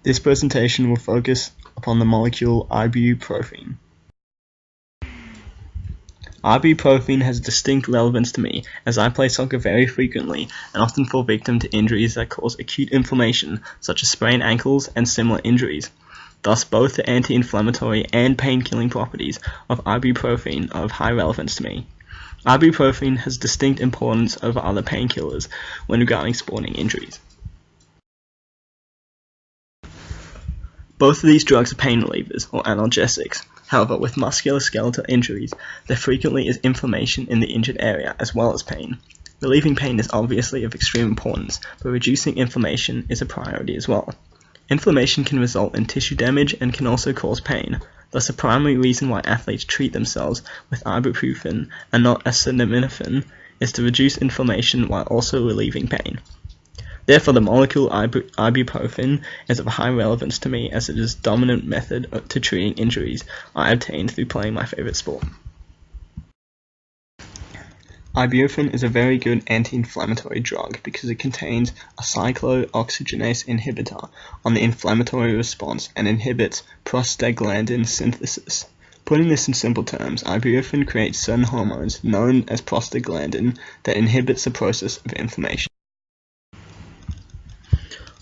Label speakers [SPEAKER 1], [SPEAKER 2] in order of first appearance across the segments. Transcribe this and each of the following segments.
[SPEAKER 1] This presentation will focus upon the molecule ibuprofen. Ibuprofen has distinct relevance to me as I play soccer very frequently and often fall victim to injuries that cause acute inflammation such as sprained ankles and similar injuries. Thus, both the anti-inflammatory and pain-killing properties of ibuprofen are of high relevance to me. Ibuprofen has distinct importance over other painkillers when regarding sporting injuries. Both of these drugs are pain relievers, or analgesics. However, with musculoskeletal injuries, there frequently is inflammation in the injured area as well as pain. Relieving pain is obviously of extreme importance, but reducing inflammation is a priority as well. Inflammation can result in tissue damage and can also cause pain. Thus, a primary reason why athletes treat themselves with ibuprofen and not acetaminophen is to reduce inflammation while also relieving pain. Therefore, the molecule ibuprofen is of high relevance to me as it is the dominant method to treating injuries I obtained through playing my favorite sport. Ibuprofen is a very good anti-inflammatory drug because it contains a cyclooxygenase inhibitor on the inflammatory response and inhibits prostaglandin synthesis. Putting this in simple terms, ibuprofen creates certain hormones known as prostaglandin that inhibits the process of inflammation.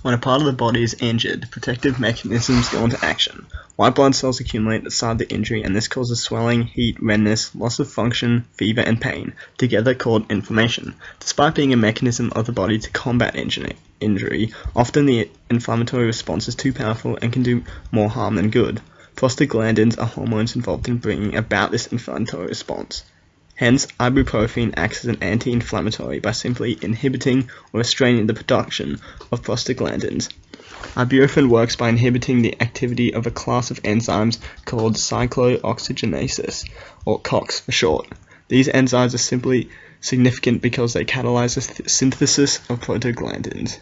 [SPEAKER 1] When a part of the body is injured, protective mechanisms go into action. White blood cells accumulate at the site of the injury, and this causes swelling, heat, redness, loss of function, fever, and pain, together called inflammation. Despite being a mechanism of the body to combat injury, often the inflammatory response is too powerful and can do more harm than good. Prostaglandins are hormones involved in bringing about this inflammatory response. Hence, ibuprofen acts as an anti-inflammatory by simply inhibiting or restraining the production of prostaglandins. Ibuprofen works by inhibiting the activity of a class of enzymes called cyclooxygenases, or COX for short. These enzymes are simply significant because they catalyze the synthesis of prostaglandins.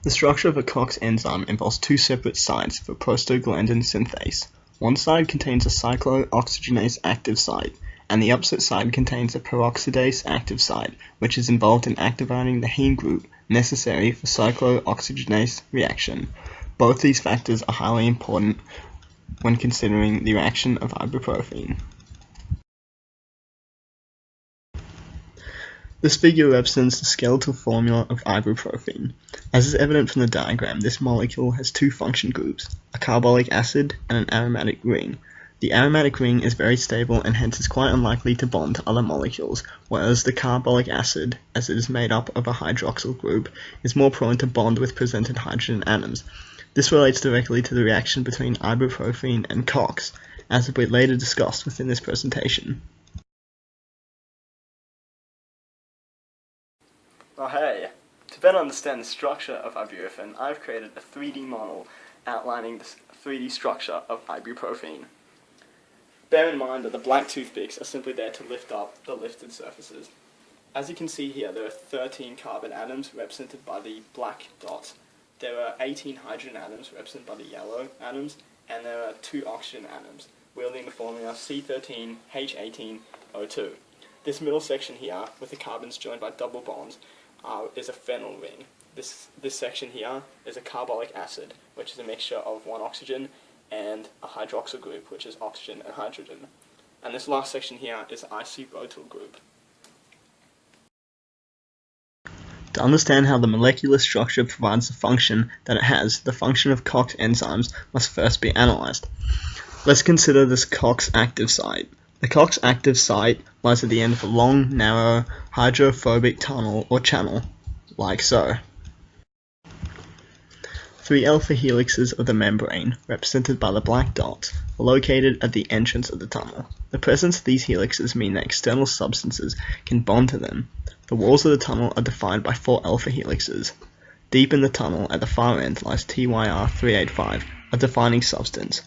[SPEAKER 1] The structure of a COX enzyme involves two separate sites for prostaglandin synthase. One side contains a cyclooxygenase active site, and the opposite side contains a peroxidase active site, which is involved in activating the heme group necessary for cyclooxygenase reaction. Both these factors are highly important when considering the reaction of ibuprofen. This figure represents the skeletal formula of ibuprofen. As is evident from the diagram, this molecule has two function groups, a carbolic acid and an aromatic ring. The aromatic ring is very stable and hence is quite unlikely to bond to other molecules, whereas the carbolic acid, as it is made up of a hydroxyl group, is more prone to bond with presented hydrogen atoms. This relates directly to the reaction between ibuprofen and COX, as will be later discussed within this presentation. Oh hey! To better understand the structure of ibuprofen, I've created a 3D model outlining the 3D structure of ibuprofen. Bear in mind that the black toothpicks are simply there to lift up the lifted surfaces. As you can see here, there are 13 carbon atoms represented by the black dots. There are 18 hydrogen atoms represented by the yellow atoms, and there are 2 oxygen atoms, wielding the formula C13H18O2. This middle section here, with the carbons joined by double bonds, is a phenyl ring. This section here is a carbolic acid, which is a mixture of one oxygen and a hydroxyl group, which is oxygen and hydrogen. And this last section here is an isobutyl group. To understand how the molecular structure provides the function that it has, the function of COX enzymes must first be analyzed. Let's consider this COX active site. The COX active site lies at the end of a long, narrow, hydrophobic tunnel or channel, like so. 3 alpha helixes of the membrane, represented by the black dots, are located at the entrance of the tunnel. The presence of these helixes mean that external substances can bond to them. The walls of the tunnel are defined by 4 alpha helixes. Deep in the tunnel at the far end lies TYR385, a defining substance.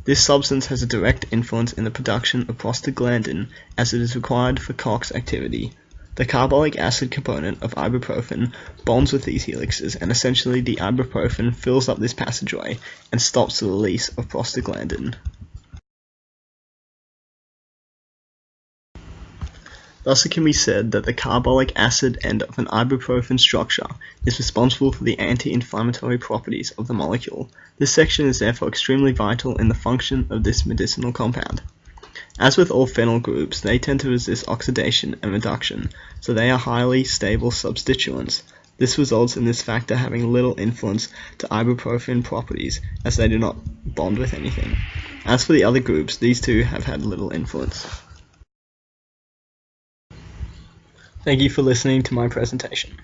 [SPEAKER 1] This substance has a direct influence in the production of prostaglandin as it is required for COX activity. The carbolic acid component of ibuprofen bonds with these helixes, and essentially the ibuprofen fills up this passageway and stops the release of prostaglandin. Thus it can be said that the carbolic acid end of an ibuprofen structure is responsible for the anti-inflammatory properties of the molecule. This section is therefore extremely vital in the function of this medicinal compound. As with all phenyl groups, they tend to resist oxidation and reduction, so they are highly stable substituents. This results in this factor having little influence to ibuprofen properties, as they do not bond with anything. As for the other groups, these two have had little influence. Thank you for listening to my presentation.